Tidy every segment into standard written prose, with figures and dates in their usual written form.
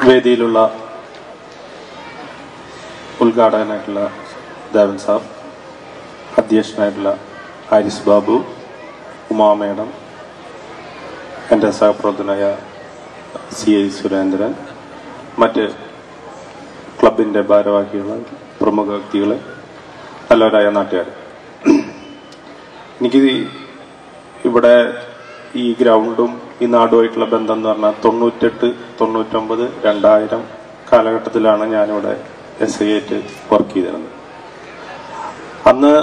വേദിയിലുള്ള ഉദ്ഘാടകനായിട്ടുള്ള ദേവൻ sir, അധ്യക്ഷനായിട്ടുള്ള Haris Babu, Uma madam, എൻ്റെ സഹപ്രവർത്തനായ CI Surendran, മറ്റ് ക്ലബിൻ്റെ ഭാരവാഹികൾ, പ്രമുഖ വ്യക്തികൾ, നല്ലവരായ നാട്ടുകാർ, എനിക്ക് ഇവിടെ ഈ ഗ്രൗണ്ടും ഈ നാടുമായിട്ടുള്ള ബന്ധം എന്ന് പറഞ്ഞാൽ 98, 99, 2000 കാലഘട്ടത്തിലാണ് ഞാനിവിടെ SI ആയിട്ട് വർക്ക് ചെയ്തിരുന്നത്. അന്ന്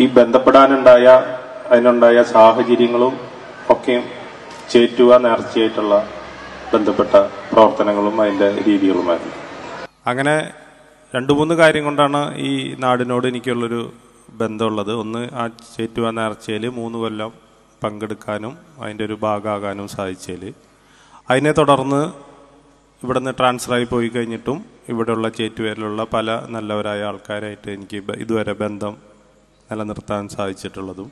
ഈ ബന്ധപ്പെടാനുണ്ടായ അതിനുണ്ടായ സാഹചര്യങ്ങളും ഒക്കെയും ചേറ്റുക നേർച്ചയായിട്ടുള്ള ബന്ധപ്പെട്ട പ്രവർത്തനങ്ങളും അതിൻ്റെ രീതികളുമായിരുന്നു. അങ്ങനെ 2-3 കാര്യം കൊണ്ടാണ് ഈ നാടിനോട് എനിക്കുള്ളൊരു ബന്ധമുള്ളത്. ഒന്ന്, ആ ചേറ്റുക നേർച്ചയിൽ 3 കൊല്ലം പങ്കെടുക്കാനും അതിൻ്റെ ഒരു ഭാഗമാകാനും സാധിച്ചതിൽ. അതിനെ തുടർന്ന് ഇവിടുന്ന് ട്രാൻസ്ഫറായി പോയി കഴിഞ്ഞിട്ടും ഇവിടെയുള്ള ചേറ്റുവേരിലുള്ള പല നല്ലവരായ ആൾക്കാരായിട്ട് എനിക്ക് ഇതുവരെ ബന്ധം നിലനിർത്താൻ സാധിച്ചിട്ടുള്ളതും.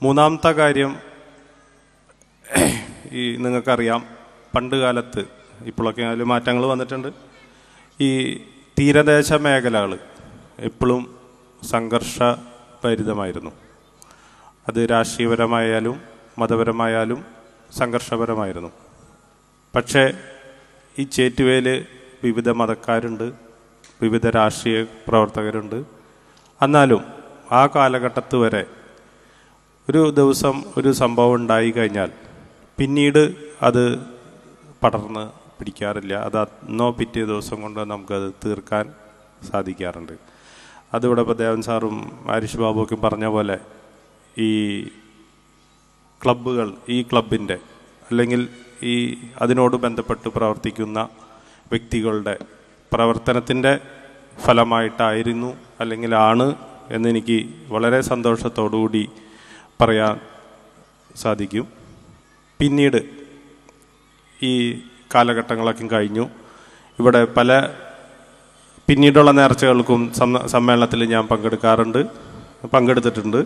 മൂന്നാമത്തെ കാര്യം, ഈ നിങ്ങൾക്കറിയാം, പണ്ട് കാലത്ത്, ഇപ്പോഴൊക്കെ അതിൽ മാറ്റങ്ങൾ വന്നിട്ടുണ്ട്, ഈ തീരദേശ മേഖലകൾ എപ്പോഴും സംഘർഷഭരിതമായിരുന്നു. അത് രാഷ്ട്രീയപരമായാലും മതപരമായാലും സംഘർഷപരമായിരുന്നു. പക്ഷേ ഈ ചേറ്റുവേൽ വിവിധ മതക്കാരുണ്ട്, വിവിധ രാഷ്ട്രീയ പ്രവർത്തകരുണ്ട്. എന്നാലും ആ കാലഘട്ടത്ത് വരെ ഒരു ദിവസം ഒരു സംഭവം ഉണ്ടായി കഴിഞ്ഞാൽ പിന്നീട് അത് പടർന്ന് പിടിക്കാറില്ല. അത് അന്നോ പിറ്റേ ദിവസം കൊണ്ട് നമുക്കത് തീർക്കാൻ സാധിക്കാറുണ്ട്. അതിവിടെ ഇപ്പോൾ ദേവൻ സാറും ആരിഷ് ബാബുവൊക്കെ പറഞ്ഞ പോലെ ഈ ക്ലബ്ബുകൾ, ഈ ക്ലബിൻ്റെ അല്ലെങ്കിൽ ഈ അതിനോട് ബന്ധപ്പെട്ട് പ്രവർത്തിക്കുന്ന വ്യക്തികളുടെ പ്രവർത്തനത്തിൻ്റെ ഫലമായിട്ടായിരുന്നു അല്ലെങ്കിൽ ആണ് എന്നെനിക്ക് വളരെ സന്തോഷത്തോടുകൂടി പറയാൻ സാധിക്കും. പിന്നീട് ഈ കാലഘട്ടങ്ങളൊക്കെ കഴിഞ്ഞു. ഇവിടെ പിന്നീടുള്ള നേർച്ചകൾക്കും സമ്മേളനത്തിൽ ഞാൻ പങ്കെടുത്തിട്ടുണ്ട്.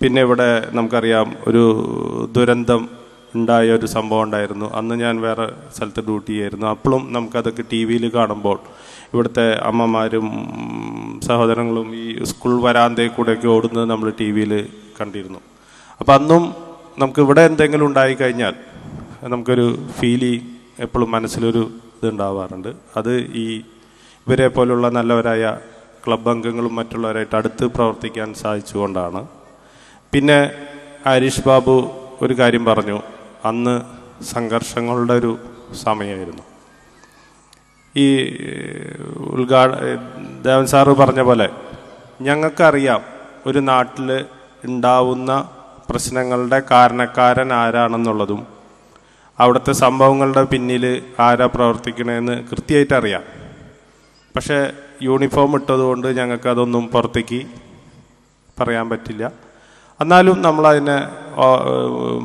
പിന്നെ ഇവിടെ നമുക്കറിയാം, ഒരു ദുരന്തം ഉണ്ടായ ഒരു സംഭവം ഉണ്ടായിരുന്നു. അന്ന് ഞാൻ വേറെ സ്ഥലത്ത് ഡ്യൂട്ടി ചെയ്യായിരുന്നു. അപ്പോഴും നമുക്കതൊക്കെ TV കാണുമ്പോൾ ഇവിടുത്തെ അമ്മമാരും സഹോദരങ്ങളും ഈ സ്കൂൾ വരാന്തയിൽ കൂടെയൊക്കെ ഓടുന്നത് നമ്മൾ TV കണ്ടിരുന്നു. അപ്പം അന്നും നമുക്കിവിടെ എന്തെങ്കിലും ഉണ്ടായിക്കഴിഞ്ഞാൽ നമുക്കൊരു എപ്പോഴും മനസ്സിലൊരു ഇതുണ്ടാവാറുണ്ട്. അത് ഇവരെ പോലുള്ള നല്ലവരായ ക്ലബ് അംഗങ്ങളും മറ്റുള്ളവരായിട്ട് അടുത്ത് പ്രവർത്തിക്കാൻ സാധിച്ചുകൊണ്ടാണ്. പിന്നെ ഹരീഷ് ബാബു ഒരു കാര്യം പറഞ്ഞു, അന്ന് സംഘർഷങ്ങളുടെ ഒരു സമയമായിരുന്നു. ഈ ദേവൻ സാറ് പറഞ്ഞ പോലെ ഞങ്ങൾക്കറിയാം ഒരു നാട്ടിൽ ഉണ്ടാവുന്ന പ്രശ്നങ്ങളുടെ കാരണക്കാരൻ ആരാണെന്നുള്ളതും അവിടുത്തെ സംഭവങ്ങളുടെ പിന്നിൽ ആരാ പ്രവർത്തിക്കണമെന്ന് കൃത്യമായിട്ട് അറിയാം. പക്ഷേ യൂണിഫോം ഇട്ടതുകൊണ്ട് ഞങ്ങൾക്കതൊന്നും പുറത്തേക്ക് പറയാൻ പറ്റില്ല. എന്നാലും നമ്മളതിനെ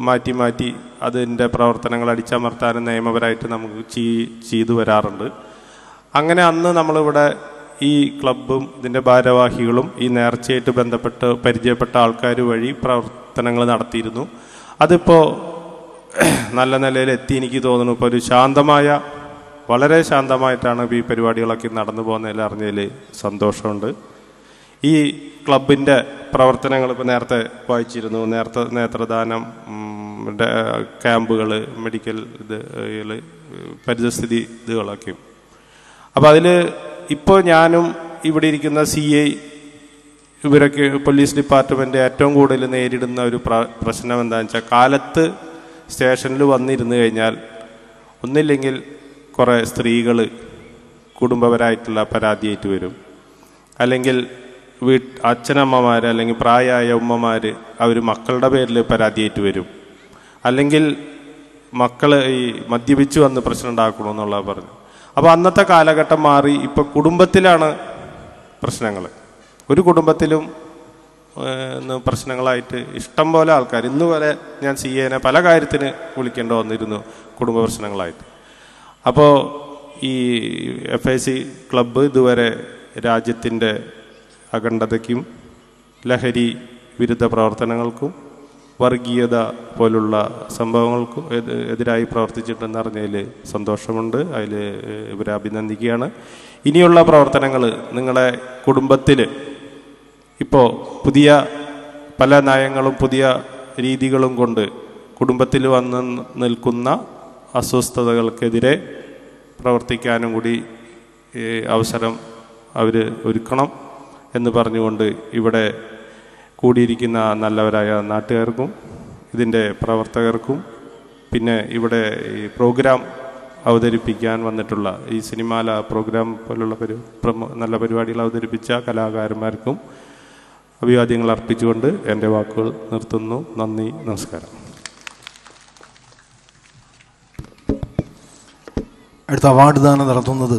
മാറ്റി അതിൻ്റെ പ്രവർത്തനങ്ങൾ അടിച്ചമർത്താനും നിയമപരമായിട്ട് നമുക്ക് ചെയ്തു വരാറുണ്ട്. അങ്ങനെ അന്ന് നമ്മളിവിടെ ഈ ക്ലബും ഇതിൻ്റെ ഭാരവാഹികളും ഈ നേർച്ചയായിട്ട് ബന്ധപ്പെട്ട് പരിചയപ്പെട്ട ആൾക്കാർ വഴി പ്രവർത്തനങ്ങൾ നടത്തിയിരുന്നു. അതിപ്പോൾ നല്ല നിലയിലെത്തി എനിക്ക് തോന്നുന്നു. ഇപ്പോൾ ഒരു വളരെ ശാന്തമായിട്ടാണ് ഈ പരിപാടികളൊക്കെ നടന്നു പോകുന്നതിൽ അറിഞ്ഞതിൽ സന്തോഷമുണ്ട്. ഈ ക്ലബിൻ്റെ പ്രവർത്തനങ്ങൾ ഇപ്പോൾ നേരത്തെ വായിച്ചിരുന്നു. നേത്രദാനം ക്യാമ്പുകൾ, മെഡിക്കൽ പരിസ്ഥിതി ഇതുകളൊക്കെയും. അപ്പോൾ അതിൽ ഇപ്പോൾ ഞാനും ഇവിടെ ഇരിക്കുന്ന CI ഇവരൊക്കെ പോലീസ് ഡിപ്പാർട്ട്മെൻറ്റ് ഏറ്റവും കൂടുതൽ നേരിടുന്ന ഒരു പ്രശ്നം എന്താണെന്ന് വെച്ചാൽ, കാലത്ത് സ്റ്റേഷനിൽ വന്നിരുന്നു കഴിഞ്ഞാൽ ഒന്നില്ലെങ്കിൽ കുറേ സ്ത്രീകൾ കുടുംബപരമായിട്ടുള്ള പരാതിയായിട്ട് വരും, അല്ലെങ്കിൽ അച്ഛനമ്മമാർ അല്ലെങ്കിൽ പ്രായമായ ഉമ്മമാർ അവർ മക്കളുടെ പേരിൽ പരാതിയായിട്ട് വരും, അല്ലെങ്കിൽ മക്കൾ ഈ മദ്യപിച്ച് വന്ന് പ്രശ്നം ഉണ്ടാക്കണമെന്നുള്ള പറഞ്ഞു. അപ്പോൾ അന്നത്തെ കാലഘട്ടം മാറി ഇപ്പോൾ കുടുംബത്തിലാണ് പ്രശ്നങ്ങൾ. ഒരു കുടുംബത്തിലും പ്രശ്നങ്ങളായിട്ട് ഇഷ്ടം പോലെ ആൾക്കാർ ഇന്ന് വരെ ഞാൻ CIനെ പല കാര്യത്തിന് വിളിക്കേണ്ടി വന്നിരുന്നു കുടുംബ പ്രശ്നങ്ങളായിട്ട്. അപ്പോൾ ഈ FIC ക്ലബ്ബ് ഇതുവരെ രാജ്യത്തിൻ്റെ അഖണ്ഡതയ്ക്കും ലഹരി വിരുദ്ധ പ്രവർത്തനങ്ങൾക്കും വർഗീയത പോലുള്ള സംഭവങ്ങൾക്ക് എതിരായി പ്രവർത്തിച്ചിട്ടെന്ന് അറിഞ്ഞതിൽ സന്തോഷമുണ്ട്. അതിൽ ഇവരെ അഭിനന്ദിക്കുകയാണ്. ഇനിയുള്ള പ്രവർത്തനങ്ങൾ നിങ്ങളെ കുടുംബത്തിൽ ഇപ്പോൾ പുതിയ പല നയങ്ങളും പുതിയ രീതികളും കൊണ്ട് കുടുംബത്തിൽ വന്ന് നിൽക്കുന്ന അസ്വസ്ഥതകൾക്കെതിരെ പ്രവർത്തിക്കാനും കൂടി അവസരം അവർ ഒരുക്കണം എന്ന് പറഞ്ഞുകൊണ്ട് ഇവിടെ കൂടിയിരിക്കുന്ന നല്ലവരായ നാട്ടുകാർക്കും ഇതിൻ്റെ പ്രവർത്തകർക്കും പിന്നെ ഇവിടെ ഈ പ്രോഗ്രാം അവതരിപ്പിക്കാൻ വന്നിട്ടുള്ള ഈ സിനിമാല പ്രോഗ്രാം പോലുള്ള നല്ല പരിപാടികൾ അവതരിപ്പിച്ച കലാകാരന്മാർക്കും അഭിവാദ്യങ്ങൾ അർപ്പിച്ചുകൊണ്ട് എൻ്റെ വാക്കുകൾ നിർത്തുന്നു. നന്ദി, നമസ്കാരം. അടുത്ത അവാർഡ് ദാനം നടത്തുന്നത്